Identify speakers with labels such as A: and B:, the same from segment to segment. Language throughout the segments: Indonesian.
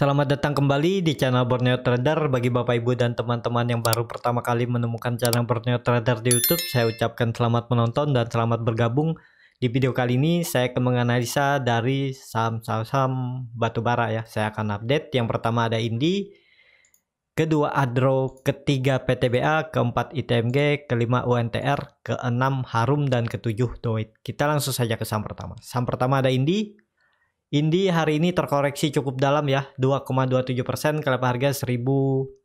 A: Selamat datang kembali di channel Borneo Trader. Bagi Bapak Ibu dan teman-teman yang baru pertama kali menemukan channel Borneo Trader di YouTube, saya ucapkan selamat menonton dan selamat bergabung. Di video kali ini saya akan menganalisa dari saham-saham batubara ya. Saya akan update. Yang pertama ada Indi, kedua Adro, ketiga PTBA, keempat ITMG, kelima UNTR, keenam Harum, dan ketujuh Doit. Kita langsung saja ke saham pertama. Saham pertama ada Indi. Indi hari ini terkoreksi cukup dalam ya, 2,27%, kalau harga 1.505.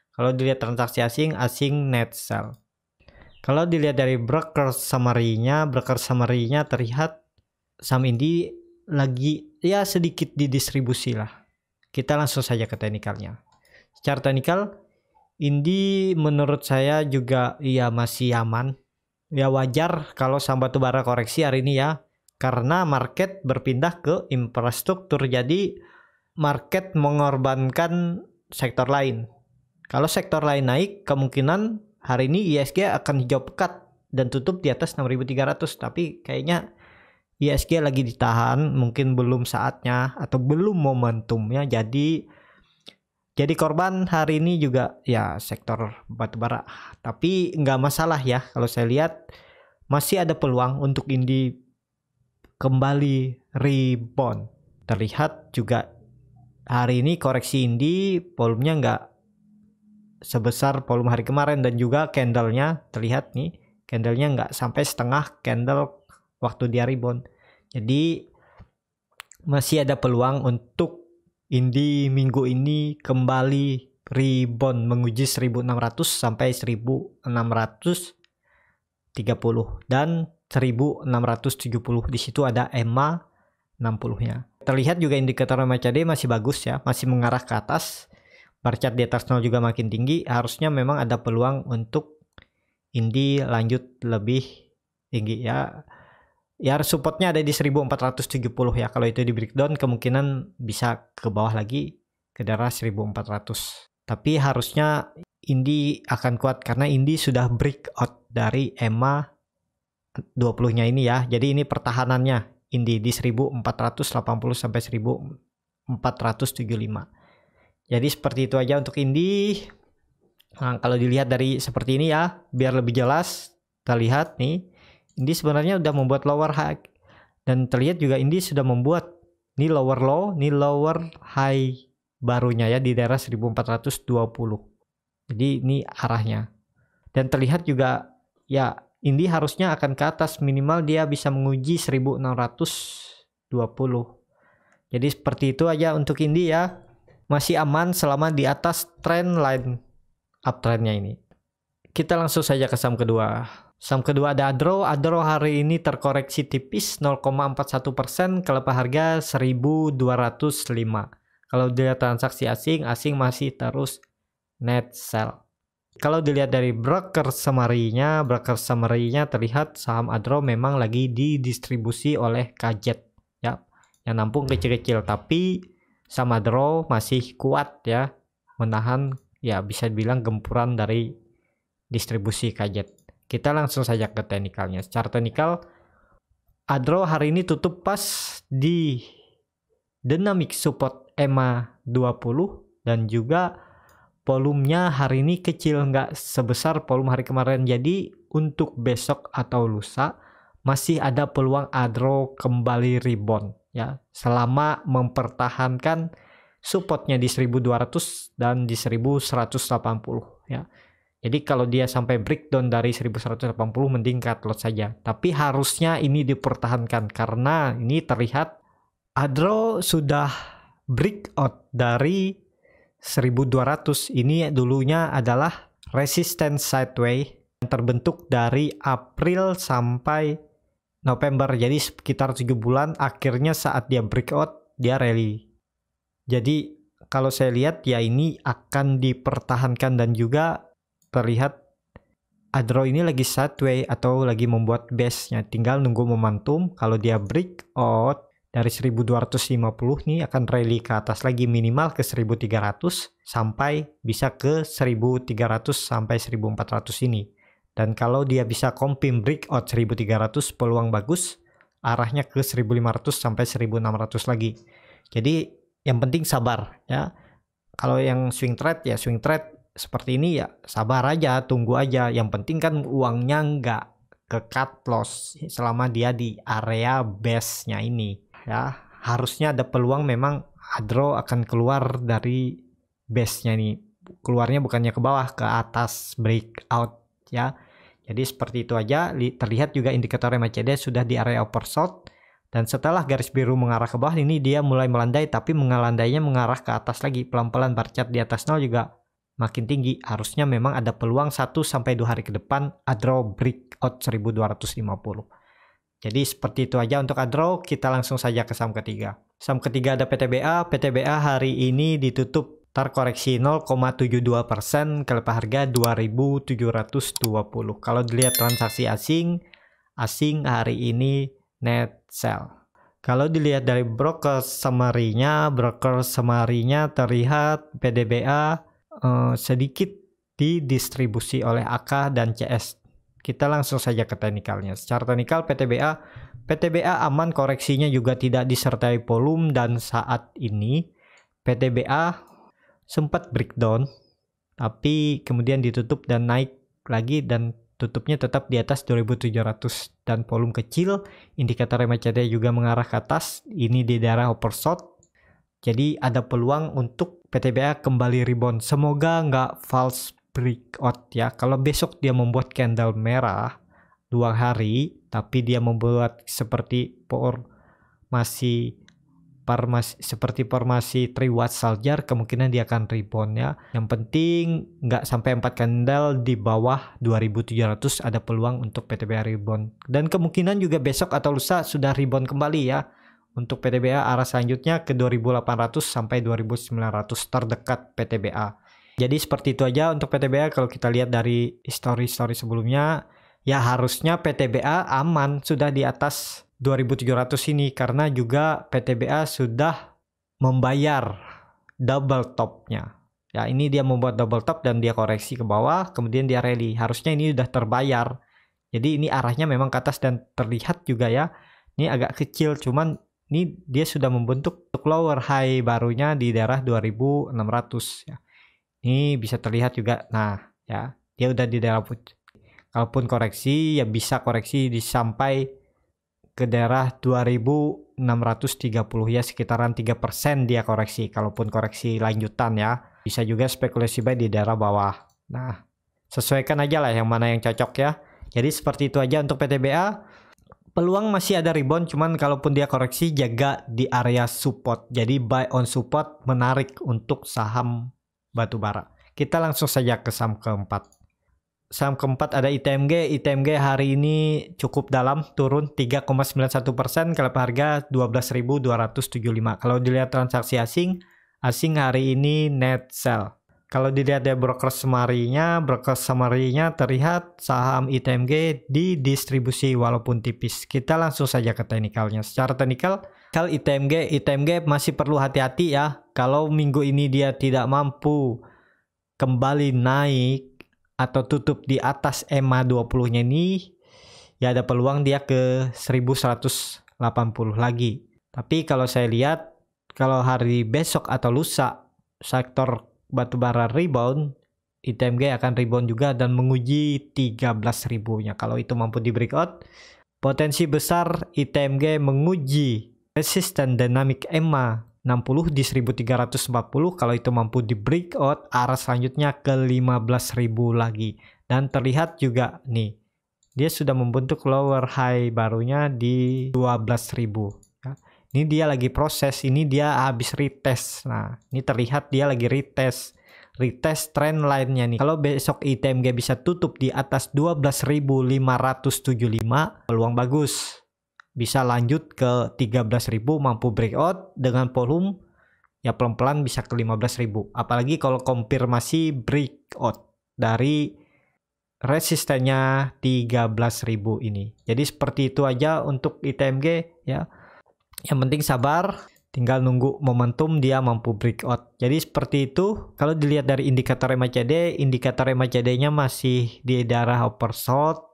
A: Kalau dilihat transaksi asing net sell. Kalau dilihat dari broker summary-nya terlihat saham Indi lagi ya sedikit didistribusi lah. Kita langsung saja ke teknikalnya. Secara teknikal, Indi menurut saya juga ya masih aman. Ya wajar kalau saham batubara koreksi hari ini ya. Karena market berpindah ke infrastruktur, jadi market mengorbankan sektor lain. Kalau sektor lain naik, kemungkinan hari ini ISG akan hijau pekat dan tutup di atas 6.300. Tapi kayaknya ISG lagi ditahan, mungkin belum saatnya atau belum momentumnya. Jadi korban hari ini juga ya sektor batubara. Tapi nggak masalah ya, kalau saya lihat masih ada peluang untuk Indi kembali rebound. Terlihat juga hari ini koreksi Indi volumenya nggak sebesar volume hari kemarin, dan juga candlenya terlihat nih, candlenya nggak sampai setengah candle waktu dia rebound. Jadi masih ada peluang untuk Indi minggu ini kembali rebound menguji 1.600 sampai 1.630 dan 1.670. Di situ ada EMA 60-nya. Terlihat juga indikator MACD masih bagus ya, masih mengarah ke atas. Bar chart di atas 0 juga makin tinggi. Harusnya memang ada peluang untuk Indi lanjut lebih tinggi ya. Ya supportnya ada di 1.470 ya. Kalau itu di breakdown kemungkinan bisa ke bawah lagi ke daerah 1.400. Tapi harusnya Indi akan kuat karena Indi sudah breakout dari EMA 20-nya ini ya. Jadi ini pertahanannya Indi di 1480 sampai 1475. Jadi seperti itu aja untuk Indi. Nah, kalau dilihat dari seperti ini ya, biar lebih jelas terlihat nih, Indi sebenarnya udah membuat lower high, dan terlihat juga Indi sudah membuat ini lower low, ini lower high barunya ya di daerah 1420. Jadi ini arahnya. Dan terlihat juga ya Indi harusnya akan ke atas, minimal dia bisa menguji 1.620. Jadi seperti itu aja untuk Indi ya. Masih aman selama di atas trend line uptrendnya ini. Kita langsung saja ke saham kedua. Saham kedua ada Adro. Adro hari ini terkoreksi tipis 0,41%, kalau harga 1.205. Kalau dilihat transaksi asing masih terus net sell. Kalau dilihat dari broker summary-nya terlihat saham Adro memang lagi didistribusi oleh Kajet ya, yang nampung kecil-kecil, tapi saham Adro masih kuat ya, menahan ya bisa dibilang gempuran dari distribusi Kajet. Kita langsung saja ke teknikalnya. Secara teknikal Adro hari ini tutup pas di dynamic support EMA 20, dan juga volumenya hari ini kecil, nggak sebesar volume hari kemarin. Jadi untuk besok atau lusa masih ada peluang Adro kembali rebound ya, selama mempertahankan supportnya di 1.200 dan di 1.180 ya. Jadi kalau dia sampai breakdown dari 1.180 mending cut loss saja. Tapi harusnya ini dipertahankan karena ini terlihat Adro sudah breakout dari 1.200. Ini dulunya adalah resistance sideways yang terbentuk dari April sampai November. Jadi sekitar 7 bulan, akhirnya saat dia breakout dia rally. Jadi kalau saya lihat ya ini akan dipertahankan, dan juga terlihat Adro ini lagi sideways atau lagi membuat base-nya, tinggal nunggu momentum. Kalau dia breakout dari 1.250 nih akan rally ke atas lagi, minimal ke 1.300 sampai bisa ke 1.300 sampai 1.400 ini. Dan kalau dia bisa confirm breakout 1.300, peluang bagus arahnya ke 1.500 sampai 1.600 lagi. Jadi Yang penting sabar ya. Kalau yang swing trade ya swing trade seperti ini ya sabar aja, tunggu aja. Yang penting kan uangnya nggak ke cut loss selama dia di area base-nya ini ya. Harusnya ada peluang memang Adro akan keluar dari base-nya nih. Keluarnya bukannya ke bawah, ke atas breakout ya. Jadi seperti itu aja. Terlihat juga indikator MACD sudah di area oversold. Dan setelah garis biru mengarah ke bawah ini dia mulai melandai, tapi melandainya mengarah ke atas lagi. Pelan-pelan bar chart di atas 0 juga makin tinggi. Harusnya memang ada peluang 1-2 hari ke depan Adro breakout 1250. Jadi seperti itu aja untuk Adro. Kita langsung saja ke saham ketiga. Saham ketiga ada PTBA. PTBA hari ini ditutup terkoreksi 0,72% ke lepas harga 2.720. Kalau dilihat transaksi asing hari ini net sell. Kalau dilihat dari broker summary-nya terlihat PTBA sedikit didistribusi oleh AK dan CS. Kita langsung saja ke teknikalnya. Secara teknikal PTBA aman, koreksinya juga tidak disertai volume, dan saat ini PTBA sempat breakdown tapi kemudian ditutup dan naik lagi dan tutupnya tetap di atas 2.700 dan volume kecil. Indikator MACD juga mengarah ke atas, ini di daerah oversold. Jadi ada peluang untuk PTBA kembali rebound. Semoga nggak false breakout ya. Kalau besok dia membuat candle merah 2 hari, tapi dia membuat seperti formasi 3 watts saljar, kemungkinan dia akan rebound ya. Yang penting nggak sampai 4 candle di bawah 2.700, ada peluang untuk PTBA rebound. Dan kemungkinan juga besok atau lusa sudah rebound kembali ya. Untuk PTBA arah selanjutnya ke 2.800 sampai 2.900 terdekat PTBA. Jadi seperti itu aja untuk PTBA. Kalau kita lihat dari story sebelumnya ya harusnya PTBA aman sudah di atas 2.700 ini, karena juga PTBA sudah membayar double topnya ya. Ini dia membuat double top dan dia koreksi ke bawah, kemudian dia rally. Harusnya ini sudah terbayar, jadi ini arahnya memang ke atas. Dan terlihat juga ya, ini agak kecil, cuman ini dia sudah membentuk lower high barunya di daerah 2.600 ya. Ini bisa terlihat juga, nah ya dia udah di daerah. Kalaupun koreksi ya bisa koreksi sampai ke daerah 2.630 ya, sekitaran 3% dia koreksi. Kalaupun koreksi lanjutan ya, bisa juga spekulasi buy di daerah bawah. Nah, sesuaikan aja lah yang mana yang cocok ya. Jadi seperti itu aja untuk PTBA. Peluang masih ada rebound, cuman kalaupun dia koreksi jaga di area support. Jadi buy on support menarik untuk saham batubara. Kita langsung saja ke saham keempat. Saham keempat ada ITMG. ITMG hari ini cukup dalam, turun 3,91% ke lepas harga 12.275. Kalau dilihat transaksi asing hari ini net sell. Kalau dilihat dari broker summary-nya terlihat saham ITMG didistribusi walaupun tipis. Kita langsung saja ke teknikalnya. Secara teknikal, kalau ITMG masih perlu hati-hati ya. Kalau minggu ini dia tidak mampu kembali naik atau tutup di atas EMA 20-nya ini, ya ada peluang dia ke 1180 lagi. Tapi kalau saya lihat, kalau hari besok atau lusa sektor batubara rebound, ITMG akan rebound juga dan menguji 13.000-nya. Kalau itu mampu di breakout, potensi besar ITMG menguji resisten dynamic EMA 60 di 1340. Kalau itu mampu di breakout, arah selanjutnya ke 15.000 lagi. Dan terlihat juga nih, dia sudah membentuk lower high barunya di 12.000 ya. Ini dia lagi proses, ini dia habis retest. Nah, ini terlihat dia lagi retest trend line-nya nih. Kalau besok ITMG bisa tutup di atas 12.575, peluang bagus. Bisa lanjut ke 13.000, mampu breakout dengan volume ya pelan-pelan bisa ke 15.000. Apalagi kalau konfirmasi breakout dari resistennya 13.000 ini. Jadi seperti itu aja untuk ITMG ya. Yang penting sabar, tinggal nunggu momentum dia mampu breakout. Jadi seperti itu. Kalau dilihat dari indikator MACD-nya masih di daerah oversold,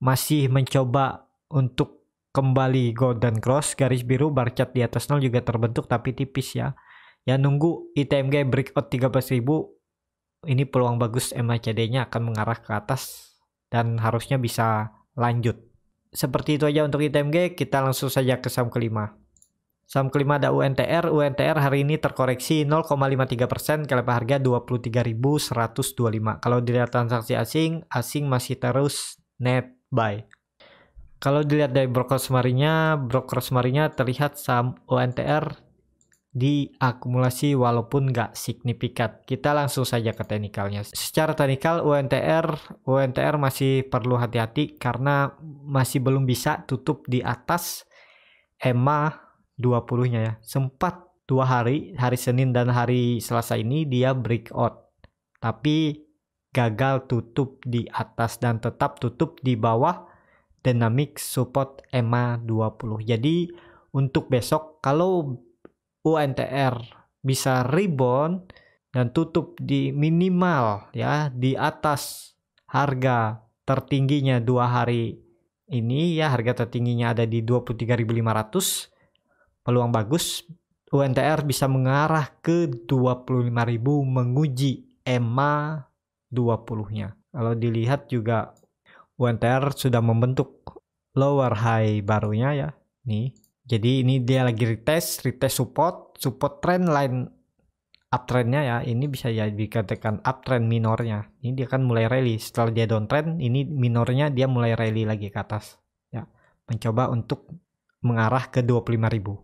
A: masih mencoba untuk kembali golden cross, garis biru bar chart di atas 0 juga terbentuk tapi tipis ya. Ya nunggu ITMG breakout 13.000. Ini peluang bagus MACD-nya akan mengarah ke atas dan harusnya bisa lanjut. Seperti itu aja untuk ITMG. Kita langsung saja ke saham kelima. Saham kelima ada UNTR. UNTR hari ini terkoreksi 0,53% ke level harga 23.125. Kalau dilihat transaksi asing masih terus net buy. Kalau dilihat dari broker summary-nya terlihat saham UNTR diakumulasi walaupun nggak signifikan. Kita langsung saja ke teknikalnya. Secara teknikal UNTR masih perlu hati-hati karena masih belum bisa tutup di atas EMA 20-nya ya. Sempat 2 hari Senin dan hari Selasa ini dia breakout. Tapi gagal tutup di atas dan tetap tutup di bawah dynamic support EMA 20. Jadi untuk besok kalau UNTR bisa rebound dan tutup di minimal ya di atas harga tertingginya 2 hari ini ya, harga tertingginya ada di 23.500. Peluang bagus UNTR bisa mengarah ke 25.000 menguji EMA 20-nya. Kalau dilihat juga UNTR sudah membentuk lower high barunya ya. Nih. Jadi ini dia lagi retest support trend line uptrendnya ya. Ini bisa jadi dikatakan uptrend minornya. Ini dia kan mulai rally setelah dia downtrend. Ini minornya dia mulai rally lagi ke atas. Ya, mencoba untuk mengarah ke 25.000.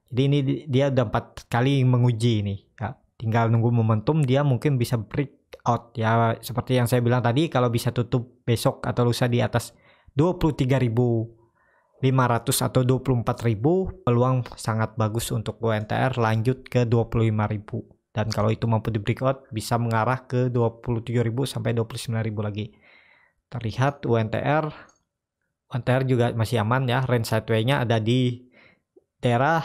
A: Jadi ini dia udah 4 kali menguji ini. Ya, tinggal nunggu momentum dia mungkin bisa breakout ya. Seperti yang saya bilang tadi, kalau bisa tutup besok atau lusa di atas 23.500 atau 24.000, peluang sangat bagus untuk UNTR lanjut ke 25.000. Dan kalau itu mampu di breakout bisa mengarah ke 27.000 sampai 29.000 lagi. Terlihat UNTR juga masih aman ya. Range sideway-nya ada di daerah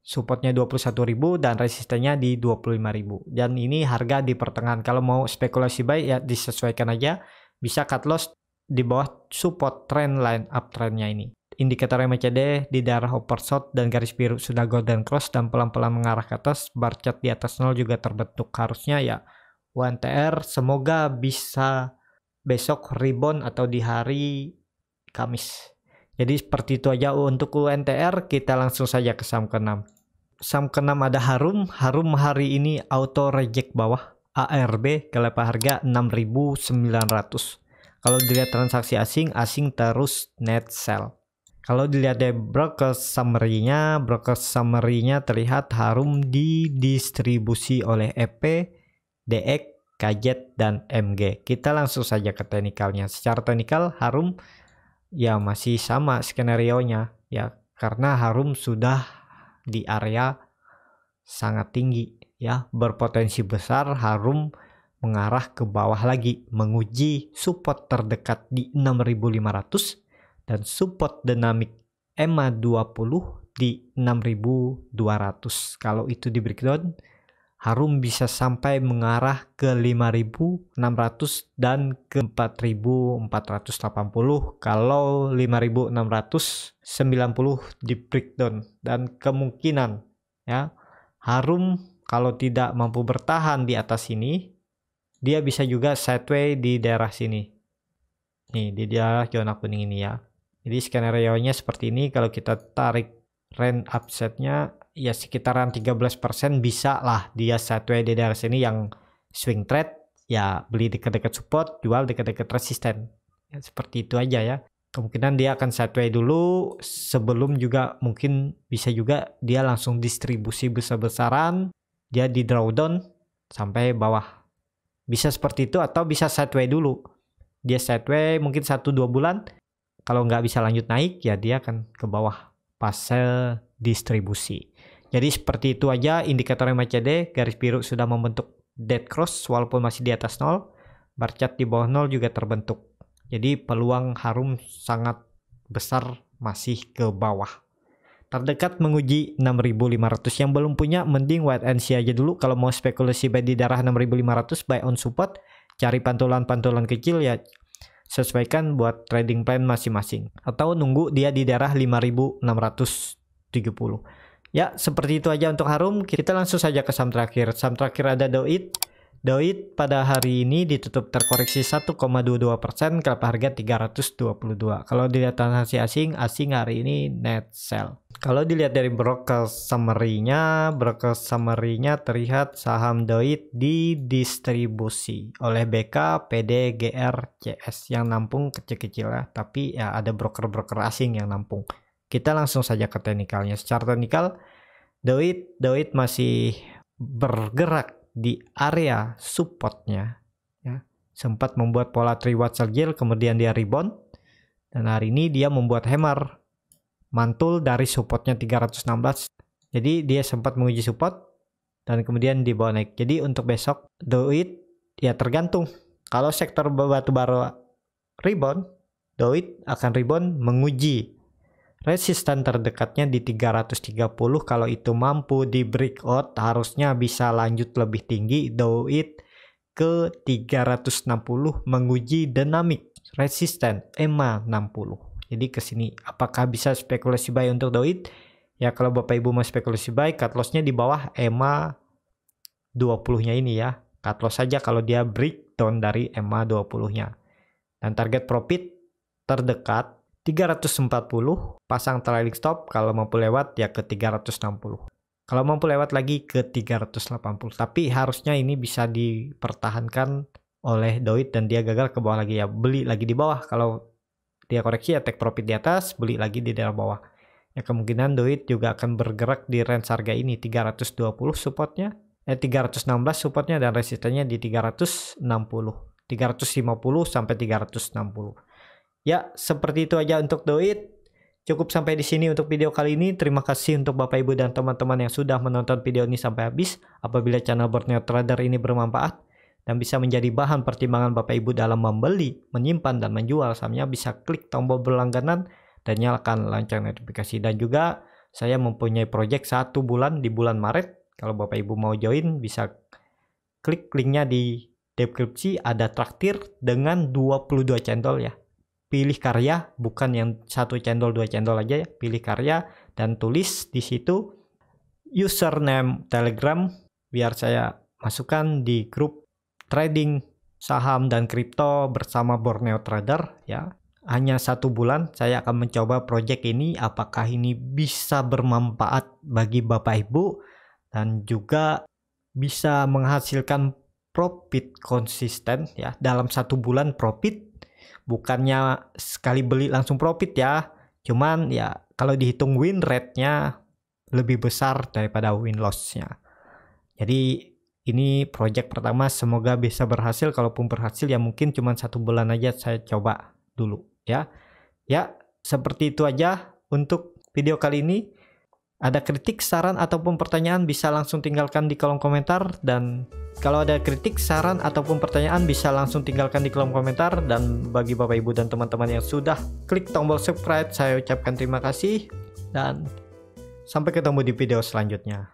A: supportnya 21.000 dan resistennya di 25.000. Dan ini harga di pertengahan. Kalau mau spekulasi buy ya disesuaikan aja. Bisa cut loss di bawah support trend line uptrendnya ini. Indikator MACD di daerah oversold dan garis biru sudah golden cross dan pelan-pelan mengarah ke atas. Bar chart di atas 0 juga terbentuk. Harusnya ya UNTR semoga bisa besok rebound atau di hari Kamis. Jadi seperti itu aja untuk UNTR. Kita langsung saja ke saham ke-6. Saham ke-6 ada Harum. Harum hari ini auto reject bawah ARB ke level harga 6.900. Kalau dilihat transaksi asing terus net sell. Kalau dilihat dari broker summary-nya terlihat Harum didistribusi oleh EP, DX, KZ, dan MG. Kita langsung saja ke teknikalnya. Secara teknikal Harum ya masih sama skenario-nya ya, karena Harum sudah di area sangat tinggi ya, berpotensi besar Harum mengarah ke bawah lagi, menguji support terdekat di 6.500 dan support dinamik EMA 20 di 6.200. Kalau itu di breakdown, Harum bisa sampai mengarah ke 5.600 dan ke 4.480 kalau 5.690 di breakdown. Dan kemungkinan ya Harum kalau tidak mampu bertahan di atas ini, dia bisa juga sideway di daerah sini. Nih di daerah zona kuning ini ya. Jadi skenario-nya seperti ini. Kalau kita tarik range upset-nya ya sekitaran 13% bisa lah dia sideway di daerah sini yang swing trade ya, beli dekat-dekat support, jual dekat-dekat resisten ya, seperti itu aja ya. Kemungkinan dia akan sideway dulu sebelum juga mungkin bisa juga dia langsung distribusi besar-besaran, dia di drawdown sampai bawah, bisa seperti itu. Atau bisa sideway dulu, dia sideway mungkin 1-2 bulan, kalau nggak bisa lanjut naik ya dia akan ke bawah fase distribusi. Jadi seperti itu aja indikator MACD. Garis biru sudah membentuk dead cross walaupun masih di atas 0. Bar chart di bawah 0 juga terbentuk. Jadi peluang Harum sangat besar masih ke bawah. Terdekat menguji 6.500. Yang belum punya mending wait and see aja dulu. Kalau mau spekulasi buy di daerah 6.500, buy on support, cari pantulan-pantulan kecil ya, sesuaikan buat trading plan masing-masing. Atau nunggu dia di daerah 5.670. Ya, seperti itu aja untuk Harum. Kita langsung saja ke saham terakhir. Saham terakhir ada Doit. Doit pada hari ini ditutup terkoreksi 1,22%, kelapa harga 322. Kalau dilihat transaksi asing hari ini net sell. Kalau dilihat dari broker summary-nya terlihat saham Doit didistribusi oleh BK, PD, GR, CS yang nampung kecil-kecil ya, tapi ya ada broker-broker asing yang nampung. Kita langsung saja ke teknikalnya. Secara teknikal, Doit masih bergerak di area supportnya, ya. Sempat membuat pola 3 Watts kemudian dia rebound, dan hari ini dia membuat hammer mantul dari supportnya 316. Jadi dia sempat menguji support dan kemudian dibawa naik. Jadi untuk besok Doit ya tergantung. Kalau sektor batubara rebound, Doit akan rebound menguji resisten terdekatnya di 330. Kalau itu mampu di breakout, harusnya bisa lanjut lebih tinggi. Doit ke 360 menguji dynamic resisten EMA 60. Jadi ke sini apakah bisa spekulasi buy untuk Doit? Ya kalau Bapak Ibu mau spekulasi buy, cut loss-nya di bawah EMA 20-nya ini ya. Cut loss saja kalau dia breakdown dari EMA 20-nya. Dan target profit terdekat 340, pasang trailing stop, kalau mampu lewat ya ke 360. Kalau mampu lewat lagi ke 380. Tapi harusnya ini bisa dipertahankan oleh Doit dan dia gagal ke bawah lagi ya. Beli lagi di bawah. Kalau dia koreksi ya take profit di atas, beli lagi di daerah bawah. Ya kemungkinan Doit juga akan bergerak di range harga ini 320 supportnya, 316 supportnya dan resistennya di 360. 350 sampai 360. Ya, seperti itu aja untuk Doit. Cukup sampai di sini untuk video kali ini. Terima kasih untuk Bapak Ibu dan teman-teman yang sudah menonton video ini sampai habis. Apabila channel Borneo Trader ini bermanfaat dan bisa menjadi bahan pertimbangan Bapak Ibu dalam membeli, menyimpan, dan menjual sahamnya, bisa klik tombol berlangganan dan nyalakan lonceng notifikasi. Dan juga saya mempunyai project 1 bulan di bulan Maret. Kalau Bapak Ibu mau join, bisa klik linknya di deskripsi. Ada traktir dengan 22 cendol ya. Pilih karya, bukan yang 1 cendol 2 cendol aja ya. Pilih karya dan tulis di situ username Telegram biar saya masukkan di grup trading saham dan kripto bersama Borneo Trader ya. Hanya 1 bulan saya akan mencoba project ini, apakah ini bisa bermanfaat bagi Bapak Ibu dan juga bisa menghasilkan profit konsisten ya. Dalam 1 bulan profit, bukannya sekali beli langsung profit ya, cuman ya kalau dihitung win rate-nya lebih besar daripada win loss-nya. Jadi ini project pertama, semoga bisa berhasil. Kalaupun berhasil ya mungkin cuma 1 bulan aja saya coba dulu ya. Ya seperti itu aja untuk video kali ini. Ada kritik, saran, ataupun pertanyaan bisa langsung tinggalkan di kolom komentar. Dan kalau ada kritik, saran, ataupun pertanyaan bisa langsung tinggalkan di kolom komentar. Dan bagi Bapak Ibu dan teman-teman yang sudah klik tombol subscribe, saya ucapkan terima kasih. Dan sampai ketemu di video selanjutnya.